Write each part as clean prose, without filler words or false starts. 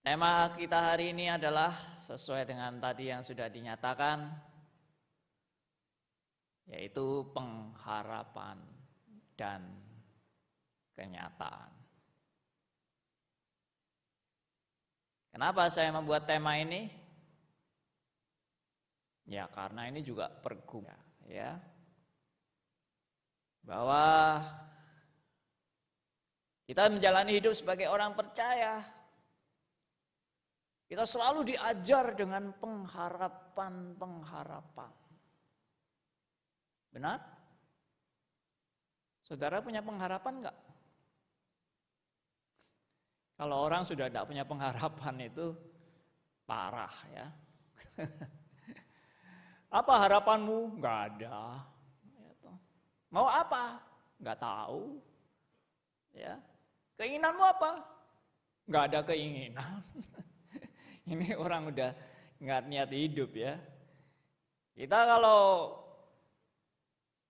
Tema kita hari ini adalah sesuai dengan tadi yang sudah dinyatakan, yaitu pengharapan dan kenyataan. Kenapa saya membuat tema ini? Ya karena ini juga pergumulan, ya. Bahwa kita menjalani hidup sebagai orang percaya, kita selalu diajar dengan pengharapan. Benar? Saudara punya pengharapan enggak? Kalau orang sudah tidak punya pengharapan itu parah ya. Apa harapanmu? Enggak ada. Mau apa? Enggak tahu. Ya. Keinginanmu apa? Enggak ada keinginan. Ini orang udah nggak niat hidup ya. Kita kalau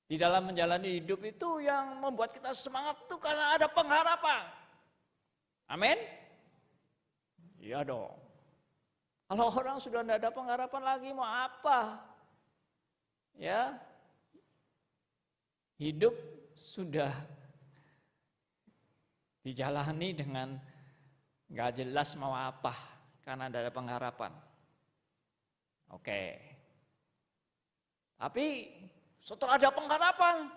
di dalam menjalani hidup itu yang membuat kita semangat itu karena ada pengharapan. Amin? Iya dong. Kalau orang sudah tidak ada pengharapan lagi mau apa? Ya, hidup sudah dijalani dengan nggak jelas mau apa. Karena ada pengharapan. Oke. Tapi setelah ada pengharapan,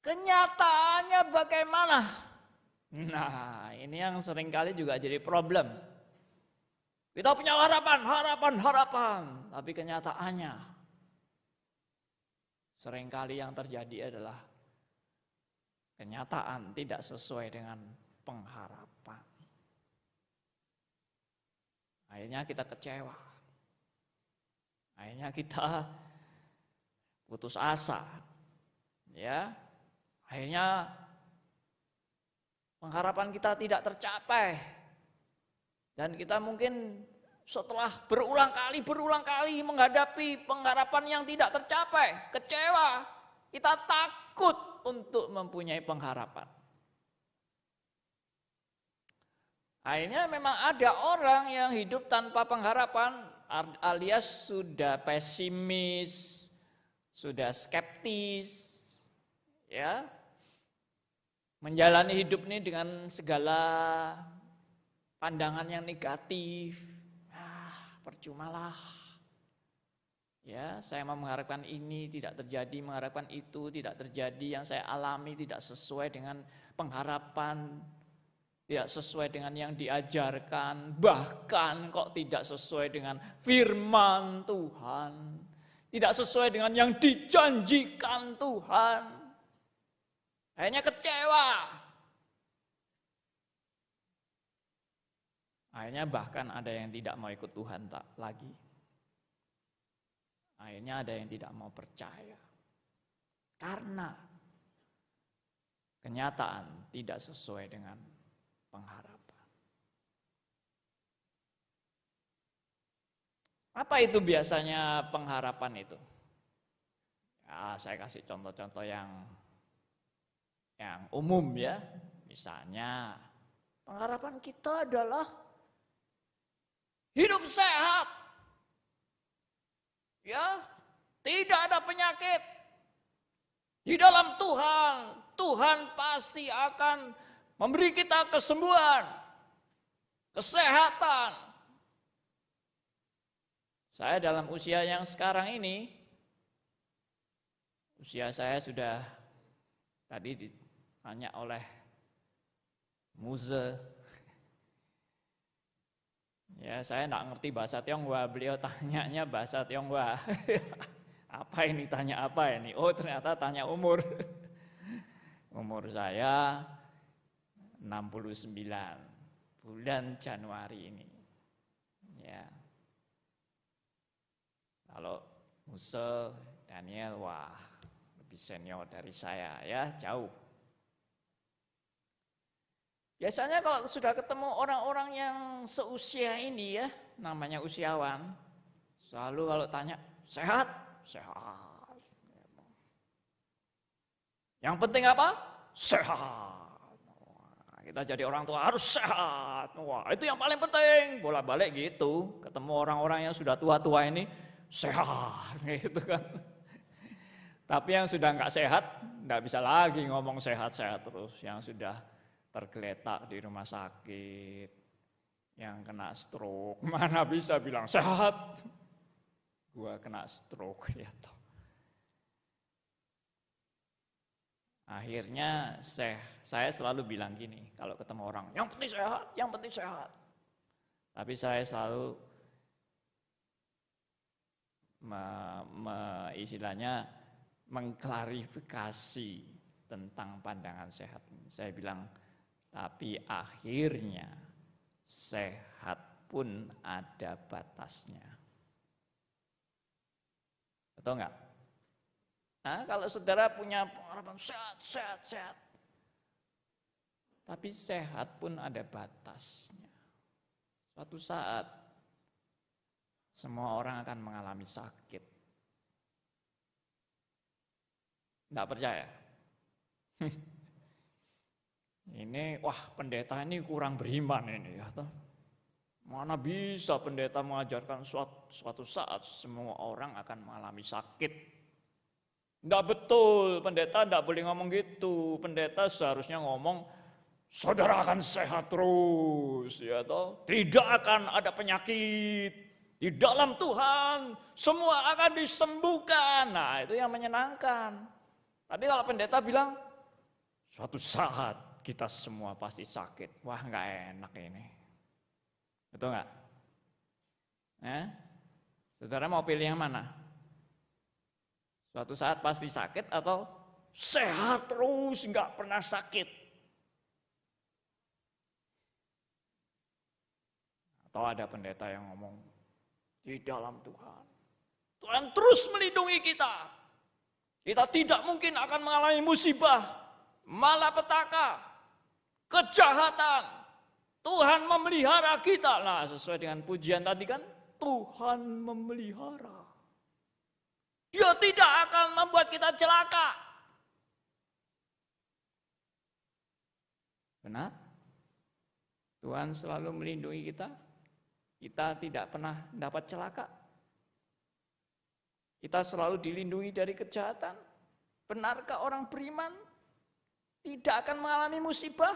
kenyataannya bagaimana? Nah, ini yang seringkali juga jadi problem. Kita punya harapan. Tapi kenyataannya seringkali yang terjadi adalah kenyataan tidak sesuai dengan pengharapan. Akhirnya kita kecewa. Akhirnya kita putus asa. Ya. Akhirnya pengharapan kita tidak tercapai. Dan kita mungkin setelah berulang kali menghadapi pengharapan yang tidak tercapai, kecewa, kita takut untuk mempunyai pengharapan. Akhirnya memang ada orang yang hidup tanpa pengharapan alias sudah pesimis, sudah skeptis, ya. Menjalani hidup ini dengan segala pandangan yang negatif. Percumalah. Ya, saya mengharapkan ini tidak terjadi, mengharapkan itu tidak terjadi, yang saya alami tidak sesuai dengan pengharapan. Tidak sesuai dengan yang diajarkan, bahkan kok tidak sesuai dengan firman Tuhan. Tidak sesuai dengan yang dijanjikan Tuhan. Akhirnya kecewa. Akhirnya bahkan ada yang tidak mau ikut Tuhan tak lagi. Akhirnya ada yang tidak mau percaya. Karena kenyataan tidak sesuai dengan pengharapan. Apa itu biasanya pengharapan itu? Ya, saya kasih contoh-contoh yang umum ya. Misalnya, pengharapan kita adalah hidup sehat. Ya, tidak ada penyakit. Di dalam Tuhan pasti akan memberi kita kesembuhan, kesehatan. Saya dalam usia yang sekarang ini, usia saya sudah tadi ditanya oleh Muze. Ya, saya enggak ngerti bahasa Tionghoa, beliau tanyanya bahasa Tionghoa. Apa ini, tanya apa ini? Oh, ternyata tanya umur. Umur saya 69 bulan Januari ini. Ya. Kalau Musa, Daniel, wah lebih senior dari saya ya, jauh. Biasanya kalau sudah ketemu orang-orang yang seusia ini ya, namanya usiawan, selalu kalau tanya, sehat? Sehat. Yang penting apa? Sehat. kita jadi orang tua harus sehat. Wah, itu yang paling penting. Bolak-balik gitu, ketemu orang-orang yang sudah tua-tua ini sehat gitu kan. Tapi yang sudah nggak sehat, nggak bisa lagi ngomong sehat-sehat terus. Yang sudah tergeletak di rumah sakit, yang kena stroke, mana bisa bilang sehat? Gua kena stroke ya toh. Akhirnya saya selalu bilang gini, kalau ketemu orang, yang penting sehat, yang penting sehat. Tapi saya selalu istilahnya mengklarifikasi tentang pandangan sehat. Saya bilang, tapi akhirnya sehat pun ada batasnya. Betul enggak? Nah, kalau saudara punya pengharapan sehat. Tapi sehat pun ada batasnya. Suatu saat semua orang akan mengalami sakit. Enggak percaya? Ini, wah pendeta ini kurang beriman ini ya. Mana bisa pendeta mengajarkan suatu saat semua orang akan mengalami sakit. Enggak betul, pendeta enggak boleh ngomong gitu. Pendeta seharusnya ngomong, saudara akan sehat terus, ya toh. Tidak akan ada penyakit. Di dalam Tuhan semua akan disembuhkan. Nah, itu yang menyenangkan. Tapi kalau pendeta bilang, suatu saat kita semua pasti sakit. Wah, enggak enak ini. Betul enggak? Saudara mau pilih yang mana? Suatu saat pasti sakit atau sehat terus, enggak pernah sakit? Atau ada pendeta yang ngomong, di dalam Tuhan, Tuhan terus melindungi kita. Kita tidak mungkin akan mengalami musibah, malapetaka, kejahatan. Tuhan memelihara kita. Nah, sesuai dengan pujian tadi kan, Tuhan memelihara. Dia tidak akan membuat kita celaka. Benar? Tuhan selalu melindungi kita. Kita tidak pernah dapat celaka. Kita selalu dilindungi dari kejahatan. Benarkah orang beriman tidak akan mengalami musibah?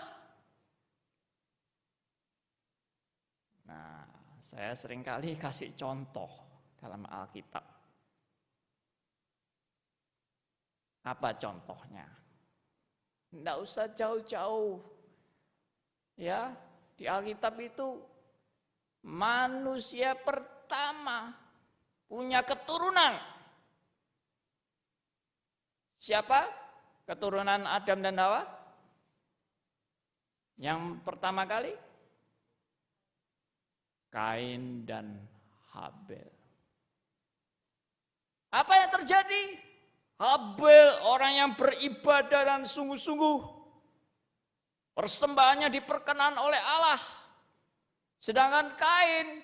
Nah, saya seringkali kasih contoh dalam Alkitab. Apa contohnya? Tidak usah jauh-jauh. Ya, di Alkitab itu manusia pertama punya keturunan. Siapa? Keturunan Adam dan Hawa? Yang pertama kali? Kain dan Habel. Apa yang terjadi? Habel orang yang beribadah dan sungguh-sungguh. Persembahannya diperkenan oleh Allah. Sedangkan Kain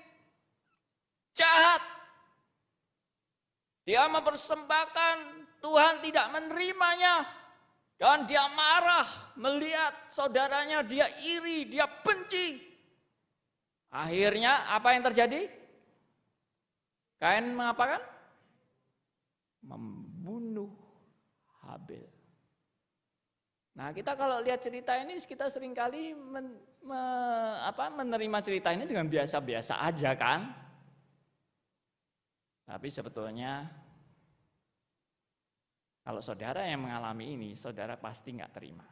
jahat. Dia mempersembahkan, Tuhan tidak menerimanya. Dan dia marah melihat saudaranya, dia iri, dia benci. Akhirnya apa yang terjadi? Kain mengapakan? Membunuh Habel. Nah, kita kalau lihat cerita ini, kita seringkali menerima cerita ini dengan biasa-biasa aja kan. Tapi sebetulnya kalau saudara yang mengalami ini, saudara pasti nggak terima.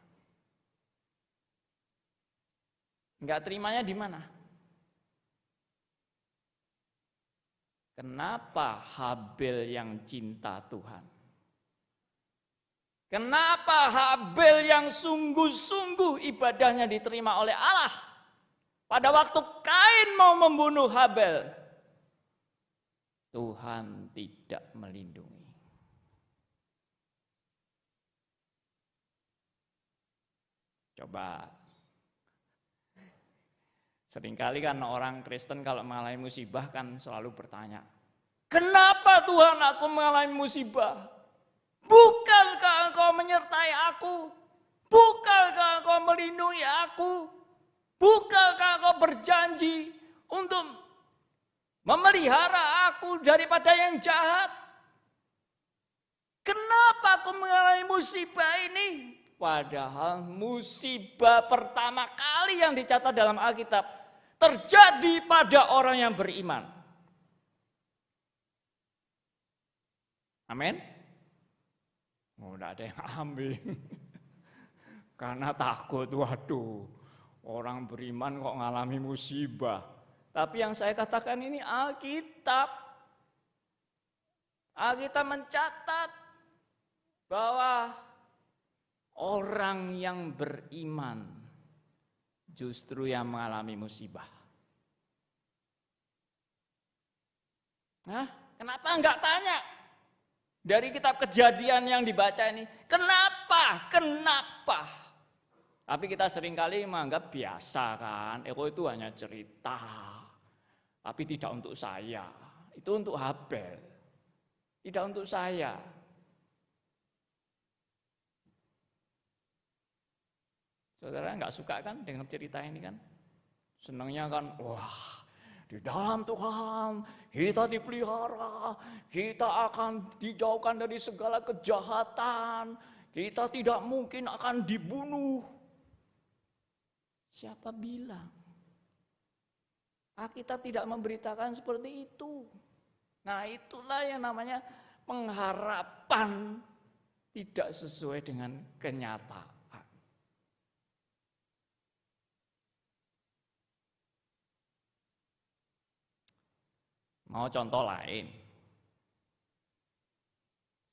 Nggak terimanya di mana? Kenapa Habel yang cinta Tuhan? Kenapa Habel yang sungguh-sungguh ibadahnya diterima oleh Allah? Pada waktu Kain mau membunuh Habel, Tuhan tidak melindungi. Coba. Seringkali kan orang Kristen kalau mengalami musibah kan selalu bertanya, kenapa Tuhan aku mengalami musibah? Bukankah Engkau menyertai aku? Bukankah Engkau melindungi aku? Bukankah kau berjanji untuk memelihara aku daripada yang jahat? Kenapa aku mengalami musibah ini? Padahal musibah pertama kali yang dicatat dalam Alkitab terjadi pada orang yang beriman. Amin. Oh, enggak ada yang amin. Karena takut, waduh, orang beriman kok ngalami musibah. Tapi yang saya katakan ini Alkitab. Alkitab mencatat bahwa orang yang beriman justru yang mengalami musibah. Nah, kenapa enggak tanya? Dari kitab Kejadian yang dibaca ini, kenapa? Tapi kita seringkali menganggap biasa kan, itu hanya cerita. Tapi tidak untuk saya, itu untuk Habel. Tidak untuk saya. Saudara nggak suka kan dengar cerita ini kan? Senangnya kan, wah di dalam Tuhan kita dipelihara, kita akan dijauhkan dari segala kejahatan, kita tidak mungkin akan dibunuh. Siapa bilang? Alkitab tidak memberitakan seperti itu. Nah, itulah yang namanya pengharapan tidak sesuai dengan kenyataan. Mau contoh lain?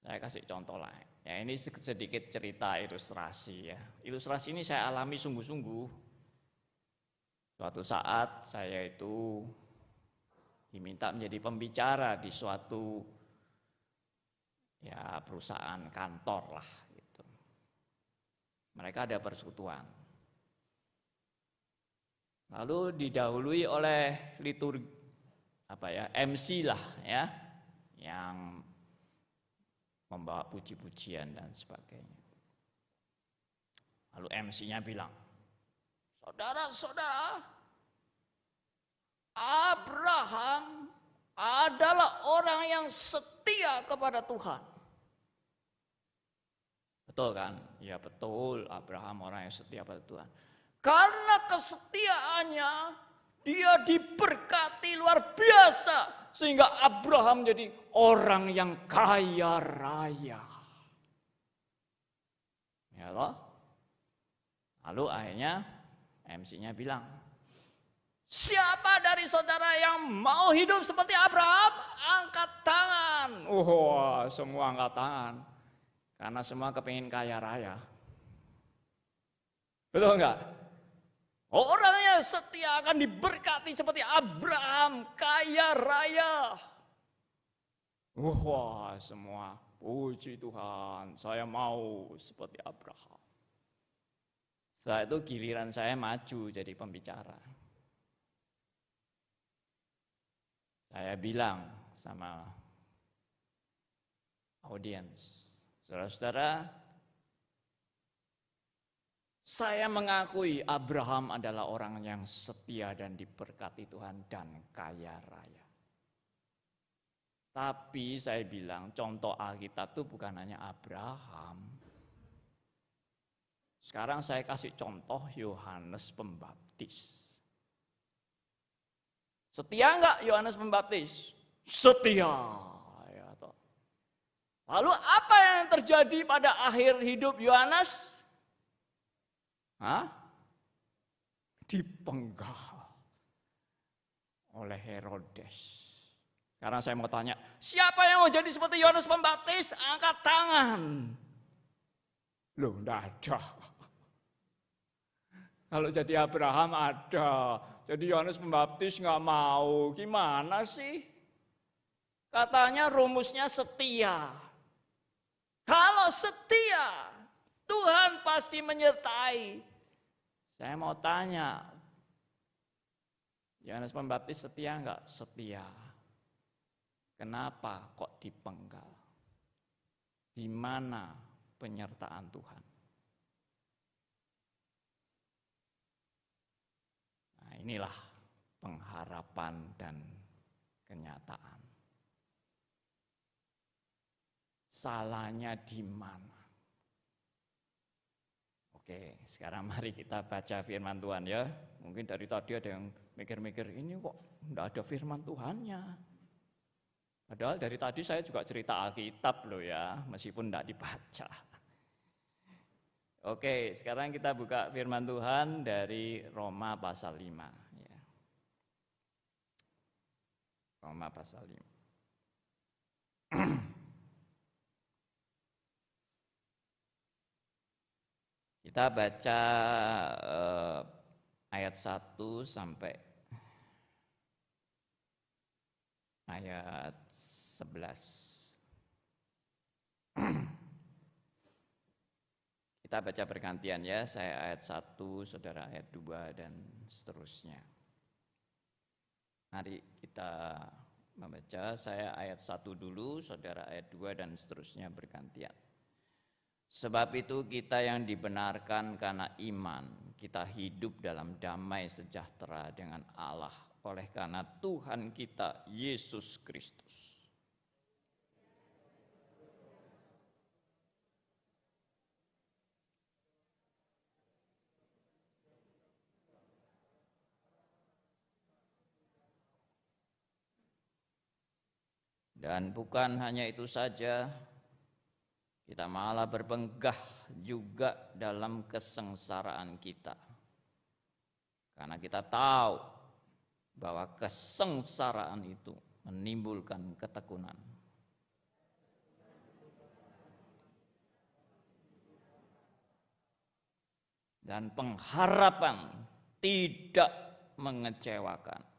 Saya kasih contoh lain. Ya, ini sedikit cerita ilustrasi ya. Ilustrasi ini saya alami sungguh-sungguh. Suatu saat saya itu diminta menjadi pembicara di suatu ya perusahaan kantor lah gitu. Mereka ada persekutuan. Lalu didahului oleh liturgi MC lah ya, yang membawa puji-pujian dan sebagainya. Lalu MC-nya bilang, saudara-saudara, Abraham adalah orang yang setia kepada Tuhan. Betul kan? Ya betul, Abraham orang yang setia pada Tuhan. Karena kesetiaannya, dia diberkati luar biasa sehingga Abraham jadi orang yang kaya raya. Ya loh. Lalu akhirnya MC-nya bilang, siapa dari saudara yang mau hidup seperti Abraham? Angkat tangan. Wah, semua angkat tangan. Karena semua kepingin kaya raya. Betul enggak? Orang yang setia akan diberkati seperti Abraham, kaya raya. Wah, semua puji Tuhan, saya mau seperti Abraham. Setelah itu giliran saya maju jadi pembicara. Saya bilang sama audiens, saudara-saudara, saya mengakui Abraham adalah orang yang setia dan diberkati Tuhan dan kaya raya. Tapi saya bilang contoh Alkitab itu bukan hanya Abraham. Sekarang saya kasih contoh Yohanes Pembaptis. Setia enggak Yohanes Pembaptis? Setia. Lalu apa yang terjadi pada akhir hidup Yohanes? Dipenggal oleh Herodes. Sekarang saya mau tanya, siapa yang mau jadi seperti Yohanes Pembaptis? Angkat tangan. Loh, enggak ada. Kalau jadi Abraham ada, jadi Yohanes Pembaptis enggak mau. Gimana sih? Katanya rumusnya setia. Kalau setia, Tuhan pasti menyertai. Saya mau tanya, Yohanes Pembaptis setia enggak? Setia. Kenapa kok dipenggal? Di mana penyertaan Tuhan? inilah pengharapan dan kenyataan. Salahnya di mana? Oke, sekarang mari kita baca firman Tuhan ya. Mungkin dari tadi ada yang mikir-mikir, ini kok enggak ada firman Tuhannya. Padahal dari tadi saya juga cerita Alkitab loh ya, meskipun enggak dibaca. Oke, sekarang kita buka firman Tuhan dari Roma pasal 5. Ya. Roma pasal 5. Kita baca ayat 1 sampai ayat 11. Kita baca bergantian ya, saya ayat 1, saudara ayat 2 dan seterusnya. Mari kita membaca, saya ayat 1 dulu, saudara ayat 2 dan seterusnya bergantian. Sebab itu kita yang dibenarkan karena iman, kita hidup dalam damai sejahtera dengan Allah oleh karena Tuhan kita Yesus Kristus. Dan bukan hanya itu saja, kita malah berbenggah juga dalam kesengsaraan kita. Karena kita tahu bahwa kesengsaraan itu menimbulkan ketekunan. Dan pengharapan tidak mengecewakan.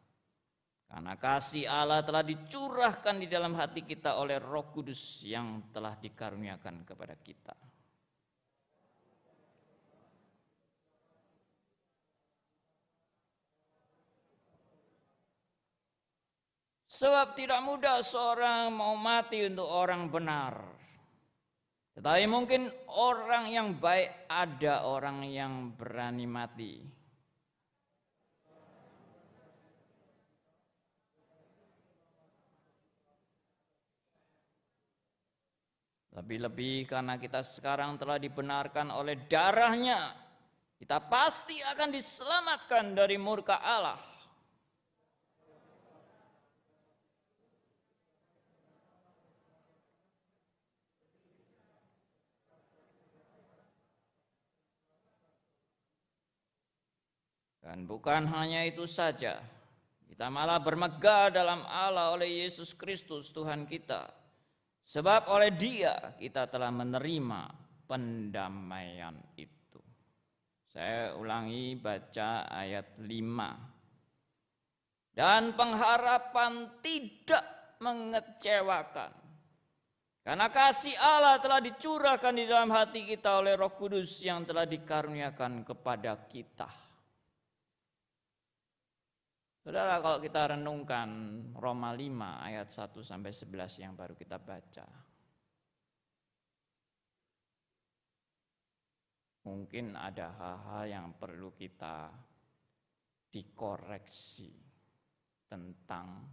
Karena kasih Allah telah dicurahkan di dalam hati kita oleh Roh Kudus yang telah dikaruniakan kepada kita. Sebab tidak mudah seorang mau mati untuk orang benar. Tetapi mungkin orang yang baik ada orang yang berani mati. Lebih-lebih karena kita sekarang telah dibenarkan oleh darahnya, kita pasti akan diselamatkan dari murka Allah. Dan bukan hanya itu saja, kita malah bermegah dalam Allah oleh Yesus Kristus Tuhan kita. Sebab oleh Dia kita telah menerima pendamaian itu. Saya ulangi baca ayat 5. Dan pengharapan tidak mengecewakan. Karena kasih Allah telah dicurahkan di dalam hati kita oleh Roh Kudus yang telah dikaruniakan kepada kita. Saudara, kalau kita renungkan Roma 5 ayat 1 sampai 11 yang baru kita baca. Mungkin ada hal-hal yang perlu kita dikoreksi tentang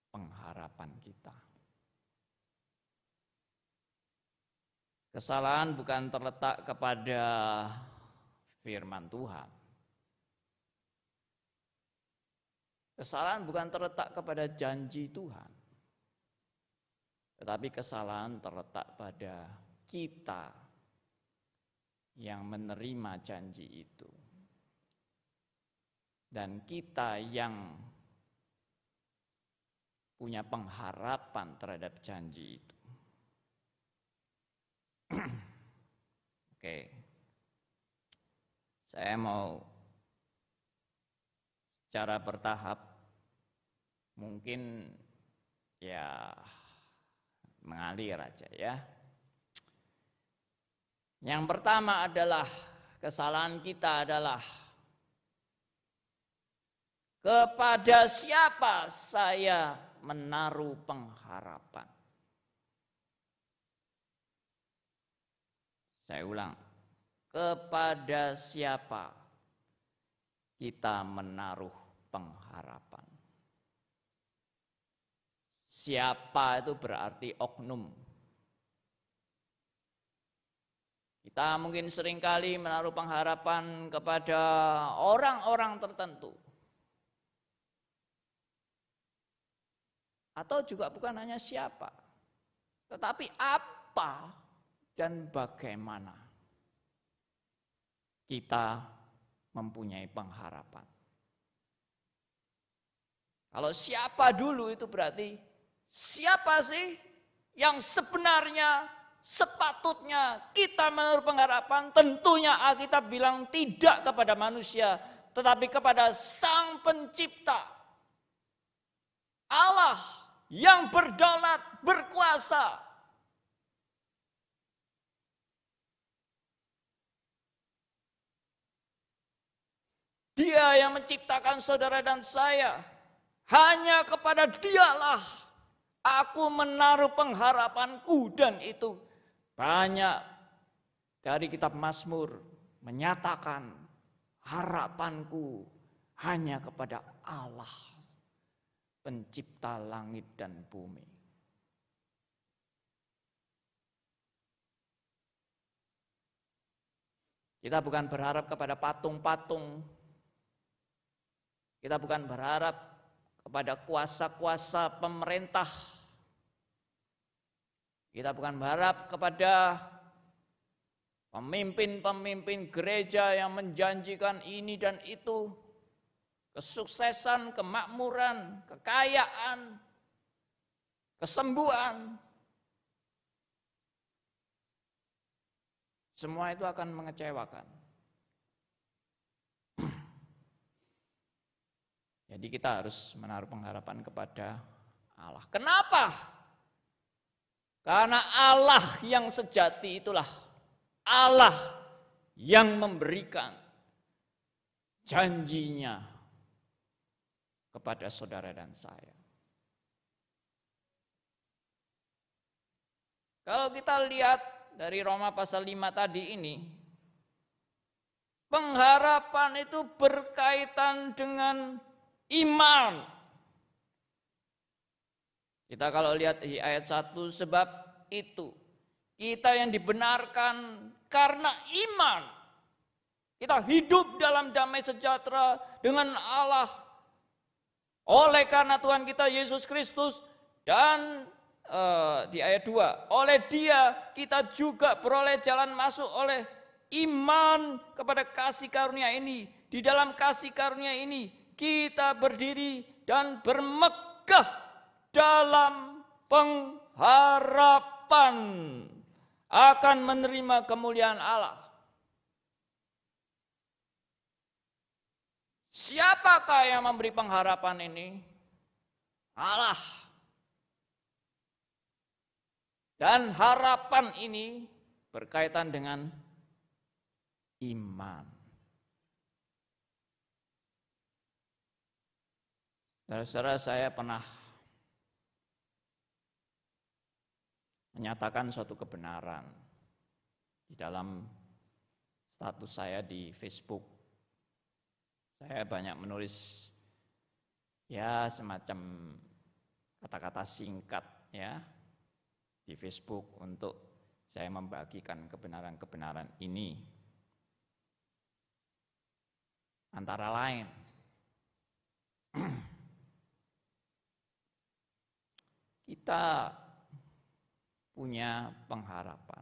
pengharapan kita. Kesalahan bukan terletak kepada firman Tuhan. Kesalahan bukan terletak kepada janji Tuhan, tetapi kesalahan terletak pada kita yang menerima janji itu. Dan kita yang punya pengharapan terhadap janji itu. Oke. Saya mau secara bertahap mungkin ya mengalir aja ya. Yang pertama adalah kesalahan kita adalah kepada siapa saya menaruh pengharapan. Saya ulang, kepada siapa kita menaruh pengharapan. Siapa itu berarti oknum. Kita mungkin seringkali menaruh pengharapan kepada orang-orang tertentu. Atau juga bukan hanya siapa, tetapi apa dan bagaimana kita mempunyai pengharapan. Kalau siapa dulu itu berarti siapa sih yang sebenarnya sepatutnya kita menaruh pengharapan? Tentunya Alkitab bilang tidak kepada manusia, tetapi kepada Sang Pencipta. Allah yang berdaulat, berkuasa. Dia yang menciptakan saudara dan saya. Hanya kepada Dialah aku menaruh pengharapanku, dan itu banyak dari kitab Mazmur menyatakan harapanku hanya kepada Allah, pencipta langit dan bumi. Kita bukan berharap kepada patung-patung. Kita bukan berharap kepada kuasa-kuasa pemerintah. Kita bukan berharap kepada pemimpin-pemimpin gereja yang menjanjikan ini dan itu, kesuksesan, kemakmuran, kekayaan, kesembuhan. Semua itu akan mengecewakan. Jadi kita harus menaruh pengharapan kepada Allah. Kenapa? Karena Allah yang sejati itulah Allah yang memberikan janjinya kepada saudara dan saya. Kalau kita lihat dari Roma pasal 5 tadi ini, pengharapan itu berkaitan dengan iman. Kita kalau lihat di ayat 1, sebab itu kita yang dibenarkan karena iman, kita hidup dalam damai sejahtera dengan Allah oleh karena Tuhan kita Yesus Kristus. Dan di ayat 2, oleh Dia kita juga beroleh jalan masuk oleh iman kepada kasih karunia ini. Di dalam kasih karunia ini kita berdiri dan bermegah dalam pengharapan akan menerima kemuliaan Allah. Siapakah yang memberi pengharapan ini? Allah. Dan harapan ini berkaitan dengan iman. Saudara, saya pernah menyatakan suatu kebenaran di dalam status saya di Facebook. Saya banyak menulis ya semacam kata-kata singkat ya di Facebook untuk saya membagikan kebenaran-kebenaran ini. Antara lain kita punya pengharapan,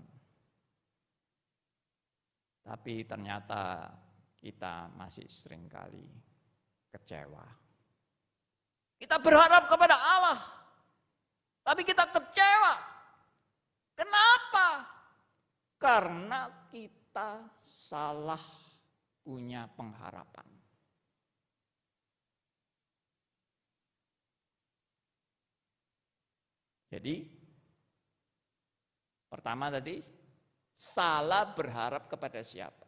tapi ternyata kita masih seringkali kecewa. Kita berharap kepada Allah, tapi kita kecewa. Kenapa? Karena kita salah punya pengharapan. Jadi, pertama tadi, salah berharap kepada siapa?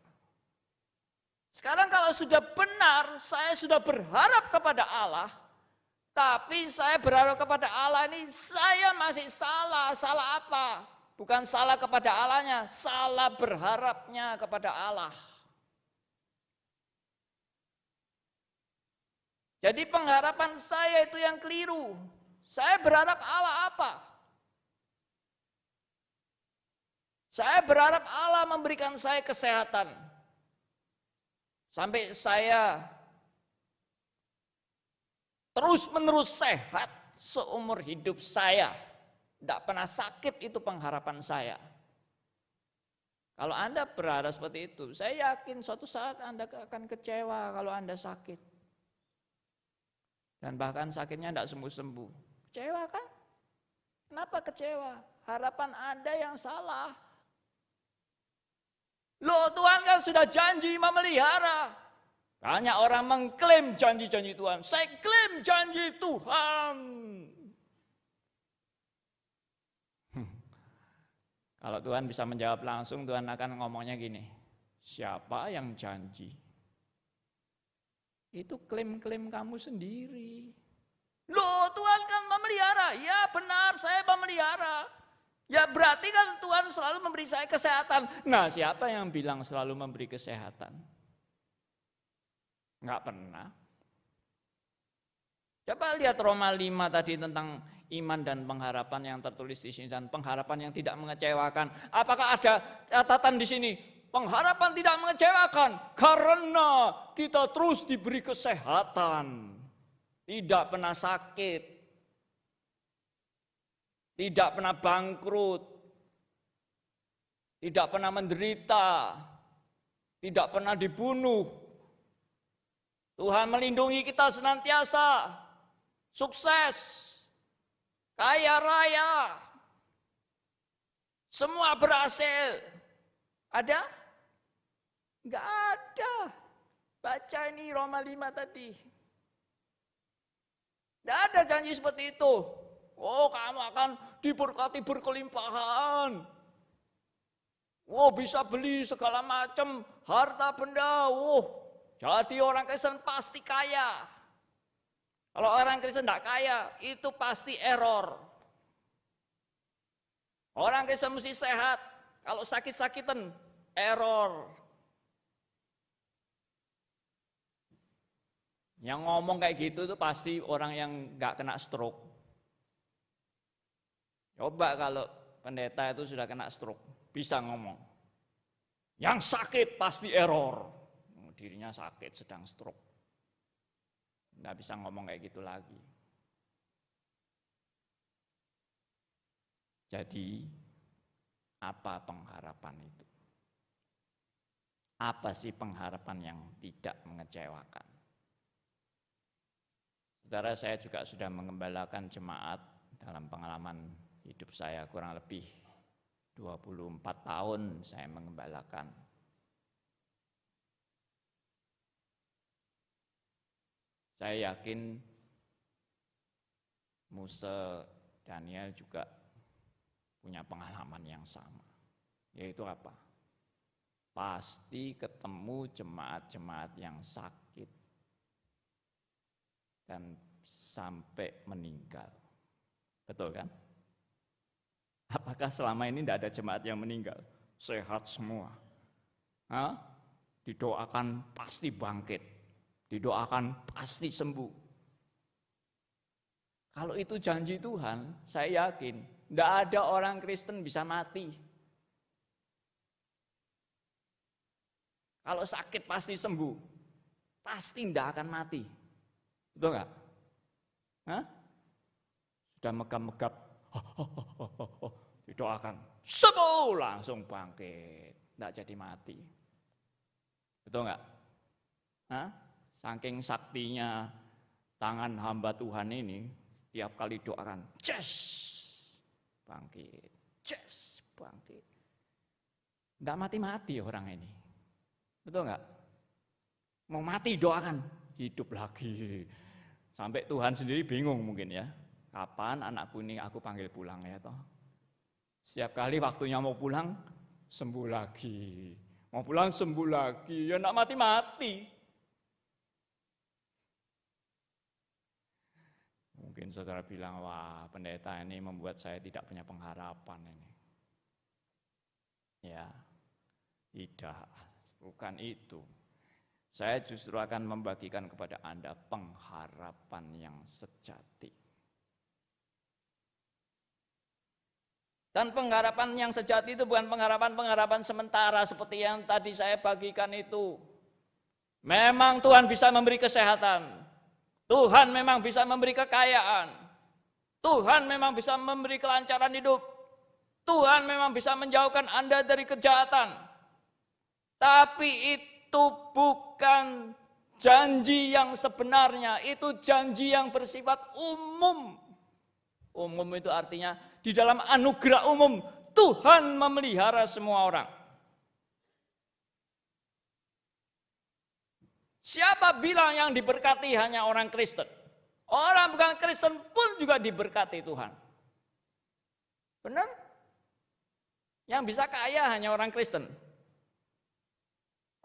Sekarang kalau sudah benar, saya sudah berharap kepada Allah, tapi saya berharap kepada Allah ini, saya masih salah. Salah apa? Bukan salah kepada Allahnya, salah berharapnya kepada Allah. Jadi pengharapan saya itu yang keliru. Saya berharap Allah apa? Saya berharap Allah memberikan saya kesehatan. Sampai saya terus-menerus sehat seumur hidup saya. Tidak pernah sakit, itu pengharapan saya. Kalau Anda berharap seperti itu, saya yakin suatu saat Anda akan kecewa kalau Anda sakit. Dan bahkan sakitnya tidak sembuh-sembuh. Kecewa kan? Kenapa kecewa? Harapan Anda yang salah. Loh, Tuhan kan sudah janji memelihara. Banyak orang mengklaim janji-janji Tuhan. Saya klaim janji Tuhan. Kalau Tuhan bisa menjawab langsung, Tuhan akan ngomongnya gini. Siapa yang janji? Itu klaim-klaim kamu sendiri. Loh, Tuhan kan memelihara. Ya benar, saya memelihara. Ya berarti kan Tuhan selalu memberi saya kesehatan. Nah, siapa yang bilang selalu memberi kesehatan? Enggak pernah. Coba lihat Roma 5 tadi tentang iman dan pengharapan yang tertulis di sini, dan pengharapan yang tidak mengecewakan. Apakah ada catatan di sini? Pengharapan tidak mengecewakan karena kita terus diberi kesehatan. Tidak pernah sakit. Tidak pernah bangkrut, tidak pernah menderita, tidak pernah dibunuh. Tuhan melindungi kita senantiasa, sukses, kaya raya, semua berhasil. Ada? Enggak ada. Baca ini Roma 5 tadi. Enggak ada janji seperti itu. Oh, kamu akan diberkati berkelimpahan. Oh, bisa beli segala macam harta benda. Oh, jadi orang Kristen pasti kaya. Kalau orang Kristen tidak kaya, itu pasti error. Orang Kristen mesti sehat. Kalau sakit-sakitan, error. Yang ngomong kayak gitu itu pasti orang yang nggak kena stroke. Coba kalau pendeta itu sudah kena stroke, bisa ngomong. Yang sakit pasti error. Dirinya sakit, sedang stroke. Nggak bisa ngomong kayak gitu lagi. Jadi, apa pengharapan itu? Apa sih pengharapan yang tidak mengecewakan? Saudara, saya juga sudah mengembalakan jemaat dalam pengalaman hidup saya, kurang lebih 24 tahun saya mengembalakan. Saya yakin Musa Daniel juga punya pengalaman yang sama. Yaitu apa? Pasti ketemu jemaat-jemaat yang sakit dan sampai meninggal. Betul kan? Apakah selama ini tidak ada jemaat yang meninggal? Sehat semua. Didoakan pasti bangkit. Didoakan pasti sembuh. Kalau itu janji Tuhan, saya yakin tidak ada orang Kristen bisa mati. Kalau sakit pasti sembuh. Pasti tidak akan mati. Betul nggak? Sudah megap-megap. Didoakan, sembuh, langsung bangkit, tidak jadi mati. Betul nggak? Saking saktinya tangan hamba Tuhan ini, tiap kali doakan, yes, bangkit, yes, bangkit. Tidak mati-mati orang ini. Betul nggak? Mau mati doakan, hidup lagi. Sampai Tuhan sendiri bingung mungkin ya. Kapan anakku ini aku panggil pulang ya toh? Setiap kali waktunya mau pulang, sembuh lagi. Mau pulang sembuh lagi, ya enggak mati-mati. Mungkin saudara bilang, wah pendeta ini membuat saya tidak punya pengharapan ini. Ya, tidak, bukan itu. Saya justru akan membagikan kepada Anda pengharapan yang sejati. Dan pengharapan yang sejati itu bukan pengharapan-pengharapan sementara seperti yang tadi saya bagikan itu. Memang Tuhan bisa memberi kesehatan. Tuhan memang bisa memberi kekayaan. Tuhan memang bisa memberi kelancaran hidup. Tuhan memang bisa menjauhkan Anda dari kejahatan. Tapi itu bukan janji yang sebenarnya. Itu janji yang bersifat umum. Umum itu artinya di dalam anugerah umum Tuhan memelihara semua orang. Siapa bilang yang diberkati hanya orang Kristen? Orang bukan Kristen pun juga diberkati Tuhan. Benar? Yang bisa kaya hanya orang Kristen.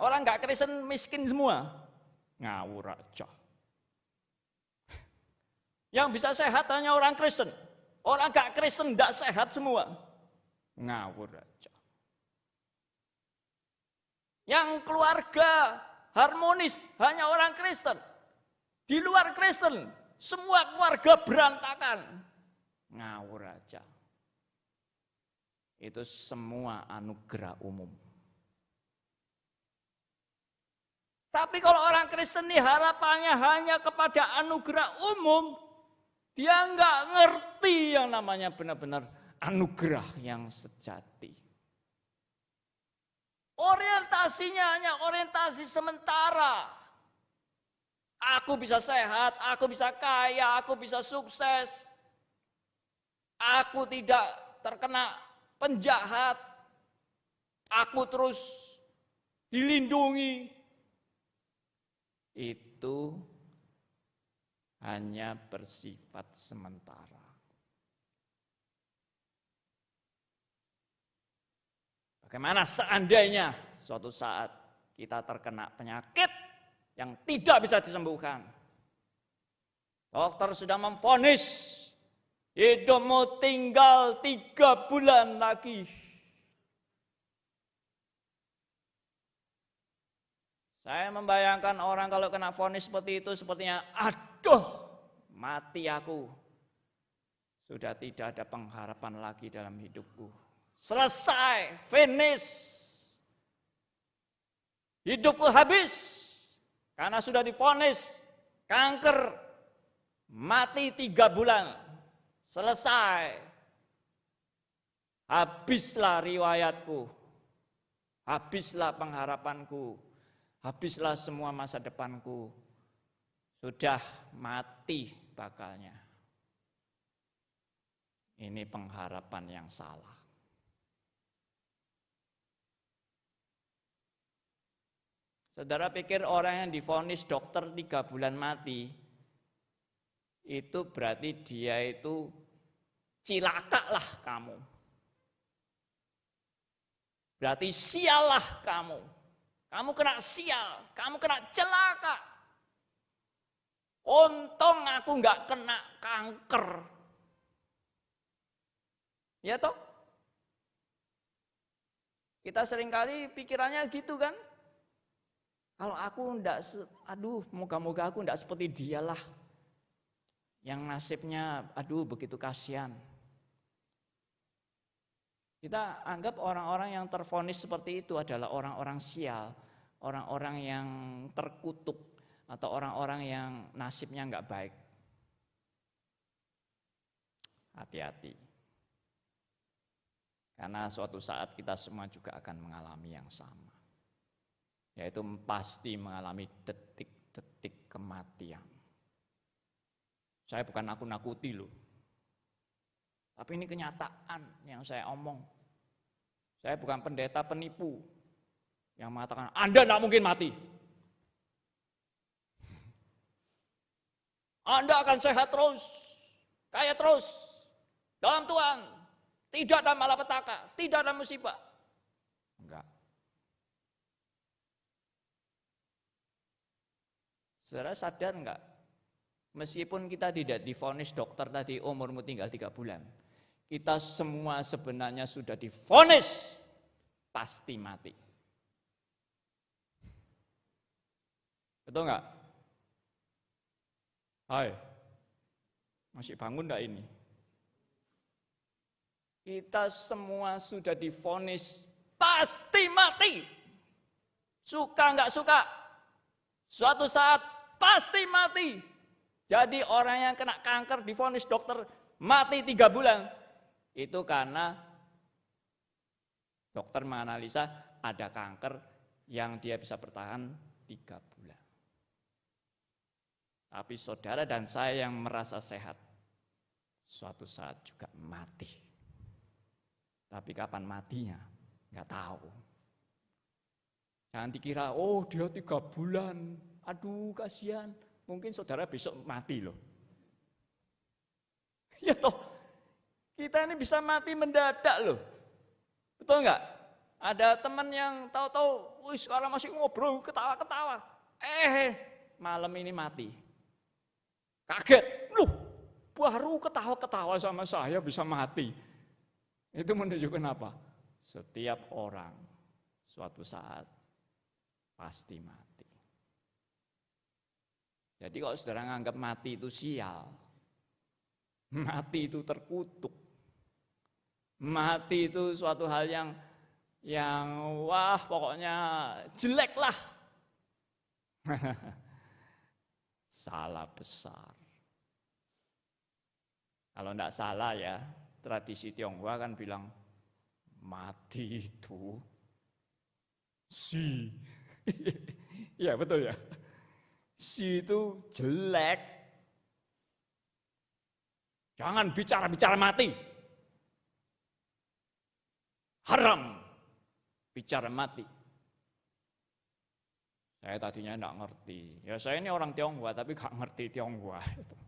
Orang nggak Kristen miskin semua. Ngawur aja. Yang bisa sehat hanya orang Kristen. Orang nggak Kristen nggak sehat semua. Ngawur aja. Yang keluarga harmonis hanya orang Kristen. Di luar Kristen, semua keluarga berantakan. Ngawur aja. Itu semua anugerah umum. Tapi kalau orang Kristen ini harapannya hanya kepada anugerah umum, dia nggak ngerti yang namanya benar-benar anugerah yang sejati. Orientasinya hanya orientasi sementara. Aku bisa sehat, aku bisa kaya, aku bisa sukses. Aku tidak terkena penjahat. Aku terus dilindungi. Itu hanya bersifat sementara. Bagaimana seandainya suatu saat kita terkena penyakit yang tidak bisa disembuhkan? Dokter sudah memvonis hidupmu tinggal 3 bulan lagi. Saya membayangkan orang kalau kena vonis seperti itu sepertinya, aduh, mati aku. Sudah tidak ada pengharapan lagi dalam hidupku. Selesai, finish. Hidupku habis. Karena sudah divonis kanker, mati 3 bulan. Selesai. Habislah riwayatku. Habislah pengharapanku. Habislah semua masa depanku. Sudah mati bakalnya. Ini pengharapan yang salah. Saudara pikir orang yang divonis dokter 3 bulan mati, itu berarti dia itu cilaka lah kamu. Berarti sial lah kamu. Kamu kena sial, kamu kena celaka. Untung aku nggak kena kanker. Ya toh? Kita seringkali pikirannya gitu kan? Kalau aku enggak, moga-moga aku enggak seperti dialah. Yang nasibnya, begitu kasihan. Kita anggap orang-orang yang tervonis seperti itu adalah orang-orang sial, orang-orang yang terkutuk, atau orang-orang yang nasibnya enggak baik. Hati-hati. Karena suatu saat kita semua juga akan mengalami yang sama. Yaitu pasti mengalami detik-detik kematian. Saya bukan nakut-nakuti loh. Tapi ini kenyataan yang saya omong. Saya bukan pendeta penipu yang mengatakan, Anda tidak mungkin mati. Anda akan sehat terus, kaya terus, dalam Tuhan. Tidak ada malapetaka, tidak ada musibah. Enggak. Saudara sadar enggak? Meskipun kita tidak divonis dokter tadi umurmu tinggal 3 bulan. Kita semua sebenarnya sudah divonis pasti mati. Betul nggak? Hai, masih bangun enggak ini? Kita semua sudah divonis pasti mati. Suka nggak suka, suatu saat pasti mati. Jadi orang yang kena kanker divonis dokter mati 3 bulan. Itu karena dokter menganalisa ada kanker yang dia bisa bertahan 3 bulan. Tapi saudara dan saya yang merasa sehat, suatu saat juga mati. Tapi kapan matinya? Nggak tahu. Jangan dikira, oh dia 3 bulan, aduh kasihan. Mungkin saudara besok mati loh. Ya toh, kita ini bisa mati mendadak loh. Betul nggak? Ada teman yang tahu-tahu, wih sekarang masih ngobrol, ketawa-ketawa. Malam ini mati. Kaget, loh baru ketawa-ketawa sama saya bisa mati. Itu menunjukkan apa? Setiap orang suatu saat pasti mati. Jadi kalau saudara menganggap mati itu sial, mati itu terkutuk, mati itu suatu hal yang wah pokoknya jelek lah. Salah besar. Kalau enggak salah ya, tradisi Tionghoa kan bilang mati itu si. Iya betul ya. Si itu jelek. Jangan bicara-bicara mati. Haram bicara mati. Saya tadinya enggak ngerti. Ya saya ini orang Tionghoa tapi enggak ngerti Tionghoa itu.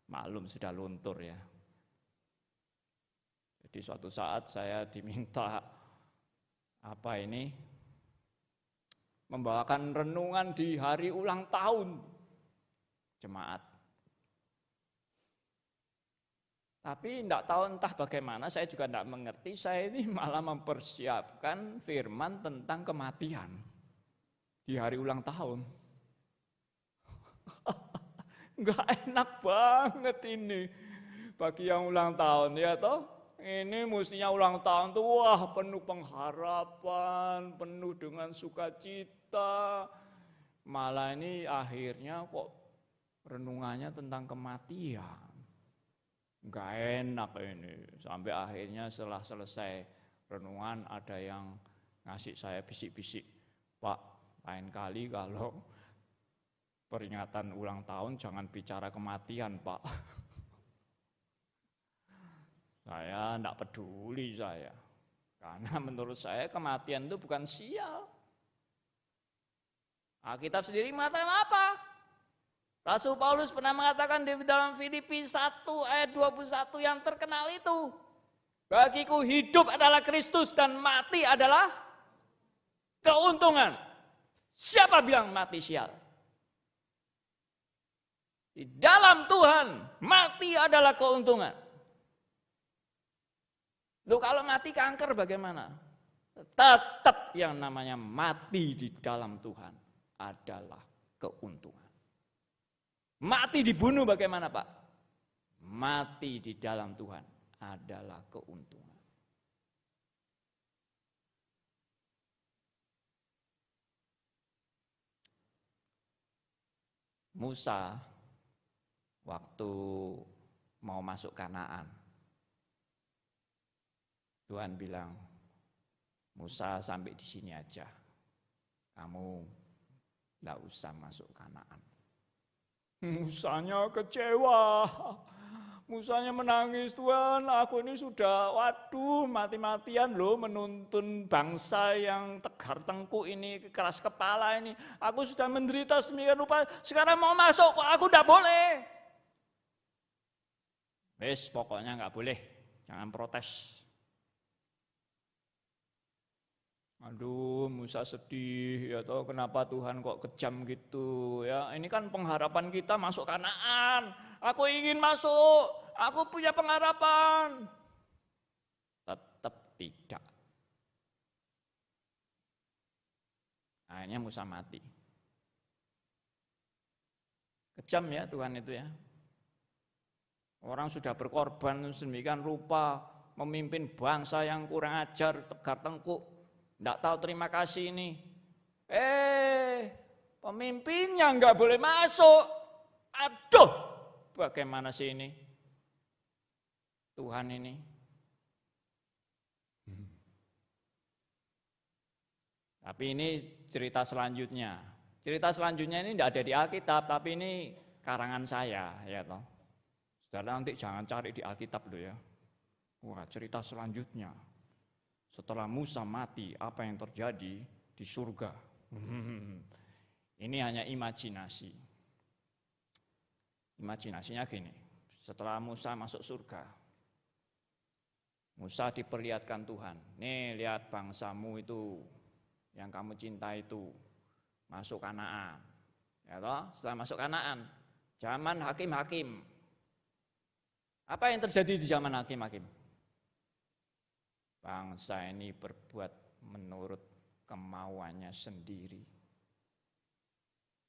Maklum sudah luntur ya. Jadi suatu saat saya diminta membawakan renungan di hari ulang tahun jemaat. Tapi tidak tahu entah bagaimana, saya juga tidak mengerti, saya ini malah mempersiapkan firman tentang kematian di hari ulang tahun. Enggak enak banget ini bagi yang ulang tahun ya toh. Ini mestinya ulang tahun tuh wah penuh pengharapan, penuh dengan sukacita. Malah ini akhirnya kok renungannya tentang kematian. Enggak enak ini. Sampai akhirnya setelah selesai renungan ada yang ngasih saya bisik-bisik, "Pak, lain kali kalau peringatan ulang tahun jangan bicara kematian, Pak." Saya enggak peduli saya. Karena menurut saya kematian itu bukan sial. Alkitab sendiri mengatakan apa? Rasul Paulus pernah mengatakan di dalam Filipi 1 ayat 21 yang terkenal itu. Bagiku hidup adalah Kristus dan mati adalah keuntungan. Siapa bilang mati sial? Di dalam Tuhan mati adalah keuntungan. Loh kalau mati kanker bagaimana? Tetap yang namanya mati di dalam Tuhan adalah keuntungan. Mati dibunuh bagaimana Pak? Mati di dalam Tuhan adalah keuntungan. Musa waktu mau masuk Kanaan, Tuhan bilang, Musa sampai di sini aja, kamu enggak usah masuk Kanaan. Musanya kecewa, Musanya menangis, Tuhan aku ini sudah mati-matian loh menuntun bangsa yang tegar tengkuk ini, keras kepala ini. Aku sudah menderita sedemikian rupa, sekarang mau masuk kok aku enggak boleh. Wes pokoknya enggak boleh, jangan protes. Aduh, Musa sedih ya toh, kenapa Tuhan kok kejam gitu ya. Ini kan pengharapan kita masuk Kanaan. Aku ingin masuk, aku punya pengharapan. Tetap tidak. Akhirnya Musa mati. Kejam ya Tuhan itu ya. Orang sudah berkorban sedemikian rupa, memimpin bangsa yang kurang ajar, tegar tengkuk, tidak tahu terima kasih ini. Pemimpinnya nggak boleh masuk. Aduh, bagaimana sih ini? Tuhan ini. Tapi ini cerita selanjutnya. Cerita selanjutnya ini tidak ada di Alkitab, tapi ini karangan saya, ya toh. Saudara nanti jangan cari di Alkitab loh ya. Wah, cerita selanjutnya. Setelah Musa mati, apa yang terjadi di surga? Ini hanya imajinasi. Imajinasinya gini, setelah Musa masuk surga, Musa diperlihatkan Tuhan. Nih lihat bangsamu itu, yang kamu cinta itu, masuk Kanaan. Ya toh, setelah masuk Kanaan, zaman hakim-hakim. Apa yang terjadi di zaman hakim-hakim? Bangsa ini berbuat menurut kemauannya sendiri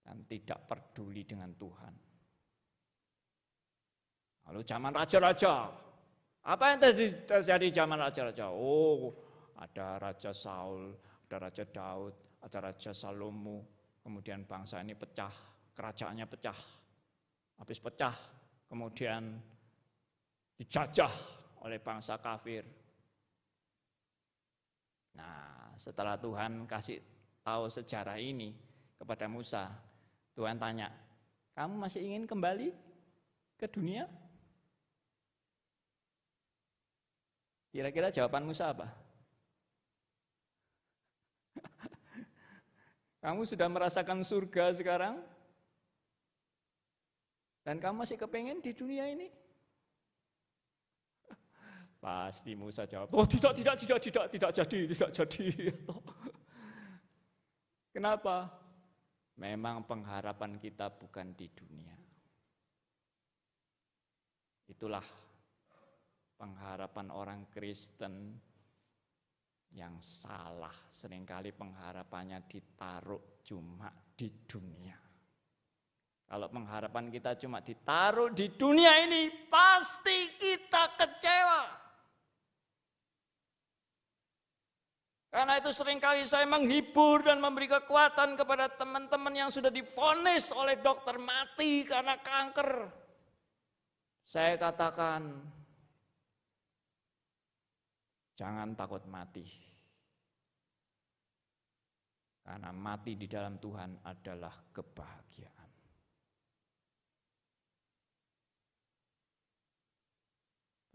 dan tidak peduli dengan Tuhan. Lalu zaman raja-raja, apa yang terjadi zaman raja-raja? Oh, ada Raja Saul, ada Raja Daud, ada Raja Salomo, kemudian bangsa ini pecah, kerajaannya pecah. Habis pecah, kemudian dijajah oleh bangsa kafir. Nah, setelah Tuhan kasih tahu sejarah ini kepada Musa, Tuhan tanya, kamu masih ingin kembali ke dunia? Kira-kira jawaban Musa apa? Kamu sudah merasakan surga sekarang? Dan kamu masih kepengen di dunia ini? Pasti Musa jawab, oh tidak jadi. Kenapa? Memang pengharapan kita bukan di dunia. Itulah pengharapan orang Kristen yang salah. Seringkali pengharapannya ditaruh cuma di dunia. Kalau pengharapan kita cuma ditaruh di dunia ini, pasti kita kecewa. Karena itu seringkali saya menghibur dan memberi kekuatan kepada teman-teman yang sudah divonis oleh dokter mati karena kanker. Saya katakan, jangan takut mati. Karena mati di dalam Tuhan adalah kebahagiaan.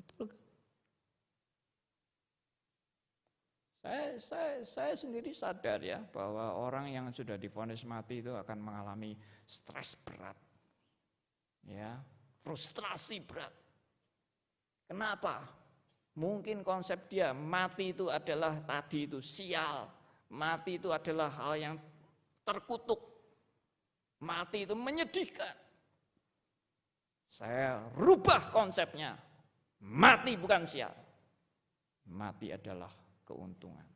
Betul kan? Saya sendiri sadar ya bahwa orang yang sudah divonis mati itu akan mengalami stres berat, ya, frustrasi berat. Kenapa? Mungkin konsep dia mati itu adalah tadi itu sial, mati itu adalah hal yang terkutuk, mati itu menyedihkan. Saya rubah konsepnya, mati bukan sial, mati adalah keuntungan.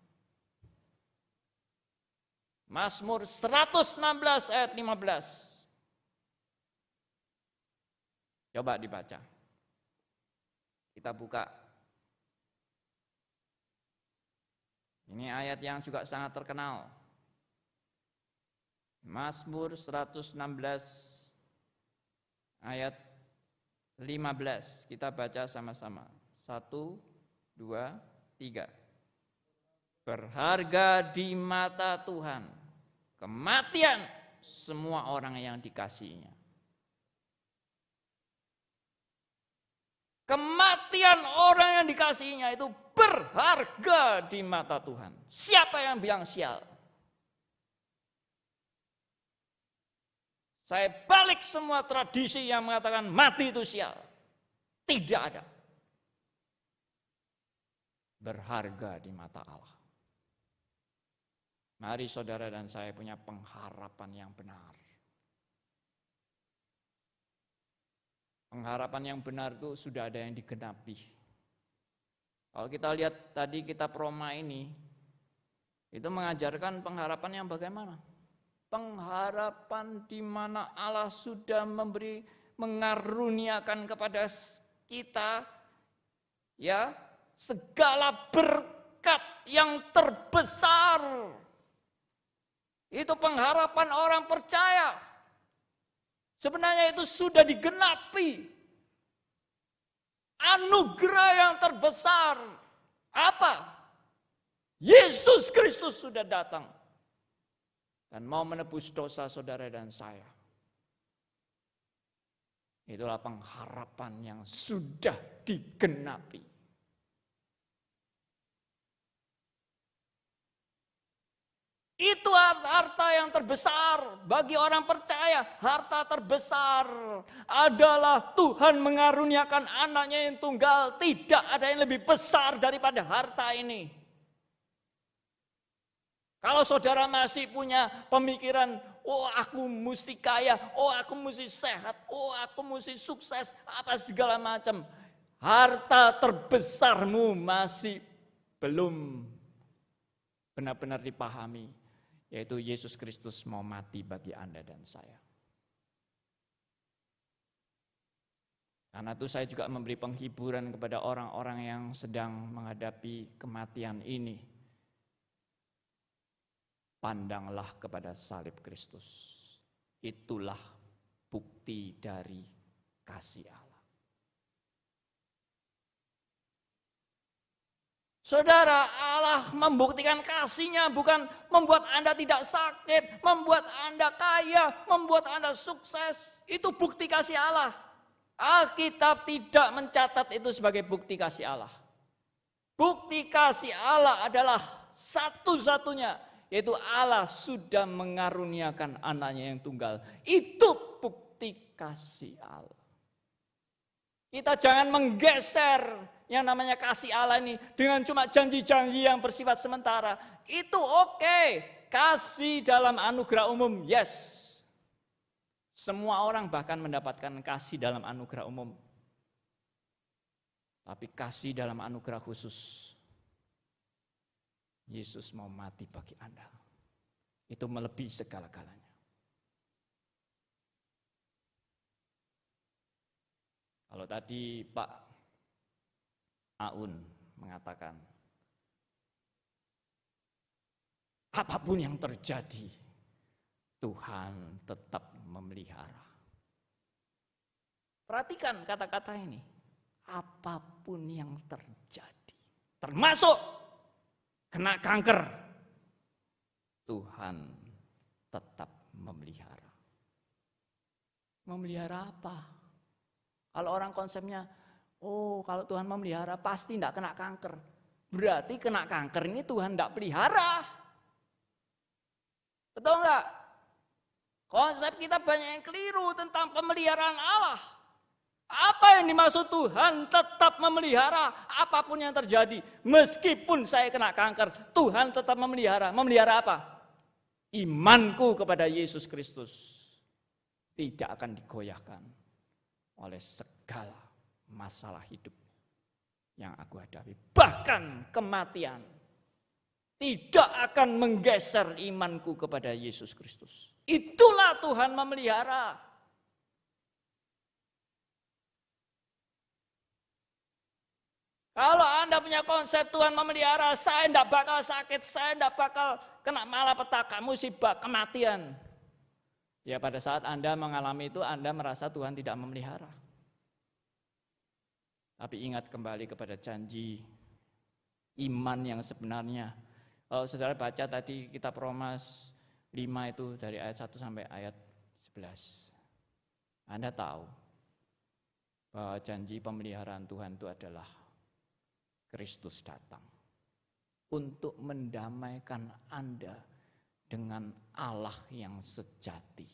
Mazmur 116 ayat 15. Coba dibaca. Kita buka. Ini ayat yang juga sangat terkenal. Mazmur 116 ayat 15. Kita baca sama-sama. 1, 2, 3. Berharga di mata Tuhan kematian semua orang yang dikasihinya. Kematian orang yang dikasihinya itu berharga di mata Tuhan. Siapa yang bilang sial? Saya balik semua tradisi yang mengatakan mati itu sial. Tidak ada. Berharga di mata Allah. Mari saudara dan saya punya pengharapan yang benar. Pengharapan yang benar itu sudah ada yang digenapi. Kalau kita lihat tadi kitab Roma ini, itu mengajarkan pengharapan yang bagaimana? pengharapan di mana Allah sudah mengaruniakan kepada kita ya segala berkat yang terbesar. Itu pengharapan orang percaya. Sebenarnya itu sudah digenapi. Anugerah yang terbesar. Apa? Yesus Kristus sudah datang. Dan mau menebus dosa saudara dan saya. Itulah pengharapan yang sudah digenapi. Itu harta yang terbesar bagi orang percaya. Harta terbesar adalah Tuhan mengaruniakan anaknya yang tunggal. Tidak ada yang lebih besar daripada harta ini. Kalau saudara masih punya pemikiran, oh aku mesti kaya, oh aku mesti sehat, oh aku mesti sukses, apa segala macam. Harta terbesarmu masih belum benar-benar dipahami. Yaitu Yesus Kristus mau mati bagi Anda dan saya. Karena itu saya juga memberi penghiburan kepada orang-orang yang sedang menghadapi kematian ini. Pandanglah kepada salib Kristus. Itulah bukti dari kasih Allah. Saudara, Allah membuktikan kasih-Nya bukan membuat Anda tidak sakit, membuat Anda kaya, membuat Anda sukses. Itu bukti kasih Allah. Alkitab tidak mencatat itu sebagai bukti kasih Allah. Bukti kasih Allah adalah satu-satunya, yaitu Allah sudah mengaruniakan anaknya yang tunggal. Itu bukti kasih Allah. Kita jangan menggeser yang namanya kasih Allah ini dengan cuma janji-janji yang bersifat sementara. Itu oke. Kasih dalam anugerah umum, yes. Semua orang bahkan mendapatkan kasih dalam anugerah umum. Tapi kasih dalam anugerah khusus. Yesus mau mati bagi Anda. Itu melebihi segala-galanya. Kalau tadi Pak Aun mengatakan, apapun yang terjadi, Tuhan tetap memelihara. Perhatikan kata-kata ini. Apapun yang terjadi, termasuk kena kanker, Tuhan tetap memelihara. Memelihara apa? Kalau orang konsepnya, oh kalau Tuhan memelihara pasti tidak kena kanker. Berarti kena kanker ini Tuhan tidak pelihara. Betul enggak? Konsep kita banyak yang keliru tentang pemeliharaan Allah. Apa yang dimaksud Tuhan tetap memelihara apapun yang terjadi. Meskipun saya kena kanker, Tuhan tetap memelihara. Memelihara apa? Imanku kepada Yesus Kristus tidak akan digoyahkan oleh segala masalah hidup yang aku hadapi. Bahkan kematian tidak akan menggeser imanku kepada Yesus Kristus. Itulah Tuhan memelihara. Kalau Anda punya konsep Tuhan memelihara, saya tidak bakal sakit, saya tidak bakal kena malapetaka, musibah, kematian. Ya pada saat Anda mengalami itu, Anda merasa Tuhan tidak memelihara. Tapi ingat kembali kepada janji iman yang sebenarnya. Kalau saudara baca tadi kitab Roma 5 itu dari ayat 1 sampai ayat 11. Anda tahu bahwa janji pemeliharaan Tuhan itu adalah Kristus datang untuk mendamaikan Anda dengan Allah yang sejati.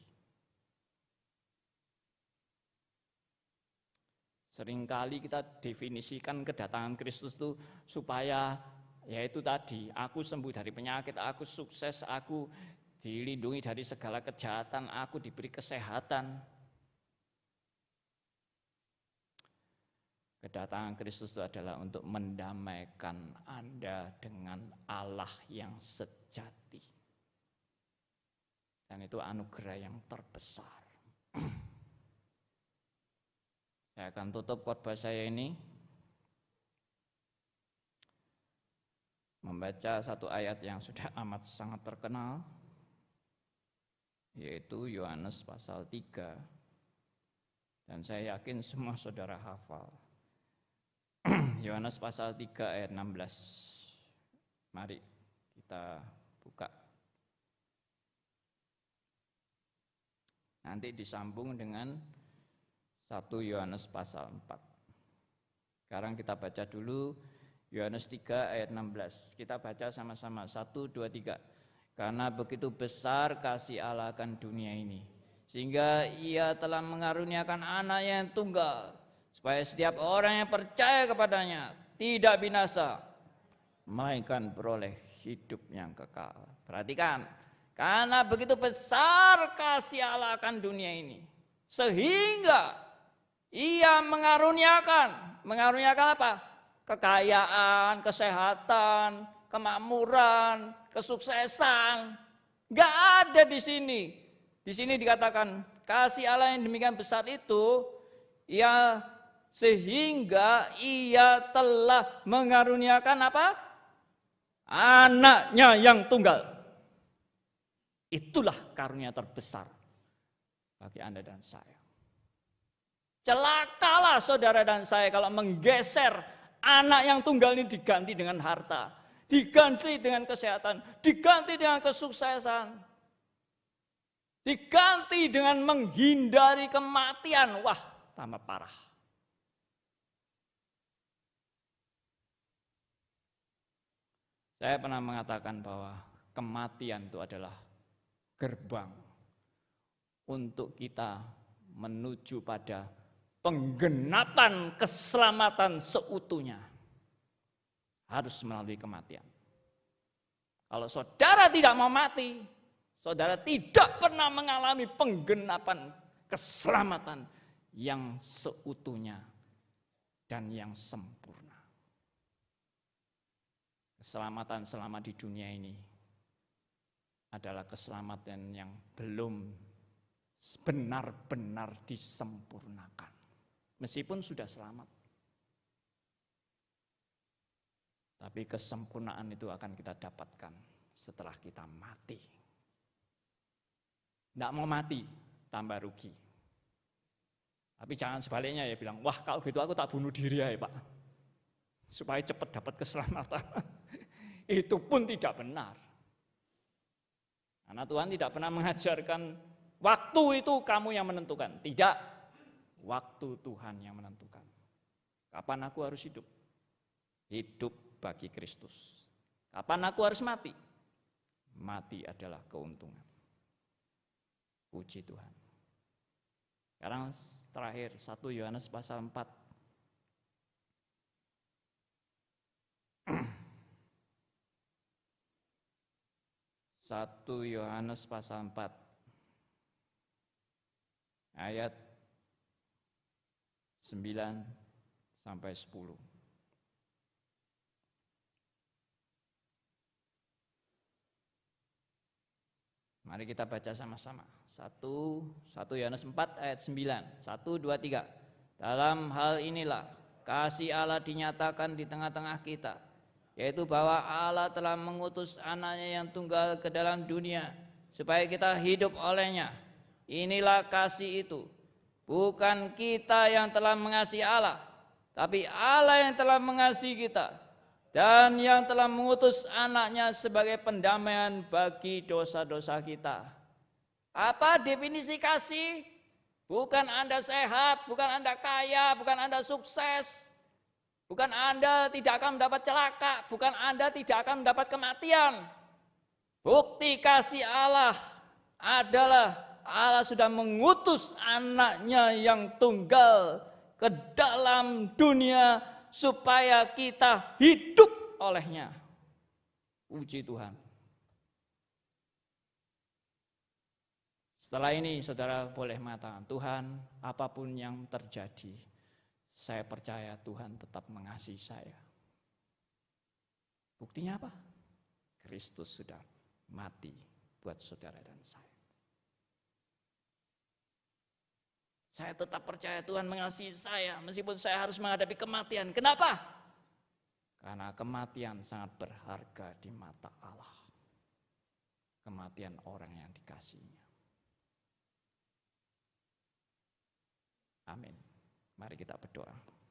Seringkali kita definisikan kedatangan Kristus itu supaya yaitu tadi, aku sembuh dari penyakit, aku sukses, aku dilindungi dari segala kejahatan, aku diberi kesehatan. Kedatangan Kristus itu adalah untuk mendamaikan Anda dengan Allah yang sejati. Dan itu anugerah yang terbesar. Saya akan tutup khotbah saya ini membaca satu ayat yang sudah amat sangat terkenal, yaitu Yohanes pasal 3. Dan saya yakin semua saudara hafal. Yohanes pasal 3 ayat 16. Mari kita buka. Nanti disambung dengan 1 Yohanes pasal 4. Sekarang kita baca dulu Yohanes 3 ayat 16. Kita baca sama-sama. 1, 2, 3. Karena begitu besar kasih Allah akan dunia ini, sehingga Ia telah mengaruniakan anak yang tunggal, supaya setiap orang yang percaya kepadanya tidak binasa, melainkan beroleh hidup yang kekal. Perhatikan, karena begitu besar kasih Allah akan dunia ini, sehingga Ia mengaruniakan apa? Kekayaan, kesehatan, kemakmuran, kesuksesan. Enggak ada di sini. Di sini dikatakan kasih Allah yang demikian besar itu, ya sehingga Ia telah mengaruniakan apa? Anaknya yang tunggal. Itulah karunia terbesar bagi Anda dan saya. Celakalah saudara dan saya kalau menggeser anak yang tunggal ini diganti dengan harta, diganti dengan kesehatan, diganti dengan kesuksesan, diganti dengan menghindari kematian. Wah, tambah parah. Saya pernah mengatakan bahwa kematian itu adalah gerbang untuk kita menuju pada penggenapan keselamatan seutuhnya. Harus melalui kematian. Kalau saudara tidak mau mati, saudara tidak pernah mengalami penggenapan keselamatan yang seutuhnya dan yang sempurna. Keselamatan selama di dunia ini adalah keselamatan yang belum benar-benar disempurnakan. Meskipun sudah selamat. Tapi kesempurnaan itu akan kita dapatkan setelah kita mati. Tidak mau mati, tambah rugi. Tapi jangan sebaliknya ya bilang, wah kalau gitu aku tak bunuh diri ya Pak. Supaya cepat dapat keselamatan. Itu pun tidak benar. Karena Tuhan tidak pernah mengajarkan waktu itu kamu yang menentukan. Tidak. Waktu Tuhan yang menentukan. Kapan aku harus hidup? Hidup bagi Kristus. Kapan aku harus mati? Mati adalah keuntungan. Puji Tuhan. Sekarang terakhir 1 Yohanes pasal 4. 1 Yohanes pasal 4 ayat 9 sampai 10. Mari kita baca sama-sama. 1 Yohanes 4 ayat 9. 1, 2, 3. Dalam hal inilah kasih Allah dinyatakan di tengah-tengah kita, yaitu bahwa Allah telah mengutus anaknya yang tunggal ke dalam dunia supaya kita hidup olehnya. Inilah kasih itu. Bukan kita yang telah mengasihi Allah, tapi Allah yang telah mengasihi kita dan yang telah mengutus anaknya sebagai pendamaian bagi dosa-dosa kita. Apa definisi kasih? Bukan Anda sehat, bukan Anda kaya, bukan Anda sukses, bukan Anda tidak akan mendapat celaka, bukan Anda tidak akan mendapat kematian. Bukti kasih Allah adalah Allah sudah mengutus anaknya yang tunggal ke dalam dunia supaya kita hidup olehnya. Puji Tuhan. Setelah ini saudara boleh mengatakan, Tuhan apapun yang terjadi, saya percaya Tuhan tetap mengasihi saya. Buktinya apa? Kristus sudah mati buat saudara dan saya. Saya tetap percaya Tuhan mengasihi saya meskipun saya harus menghadapi kematian. Kenapa? Karena kematian sangat berharga di mata Allah. Kematian orang yang dikasihinya. Amin. Mari kita berdoa.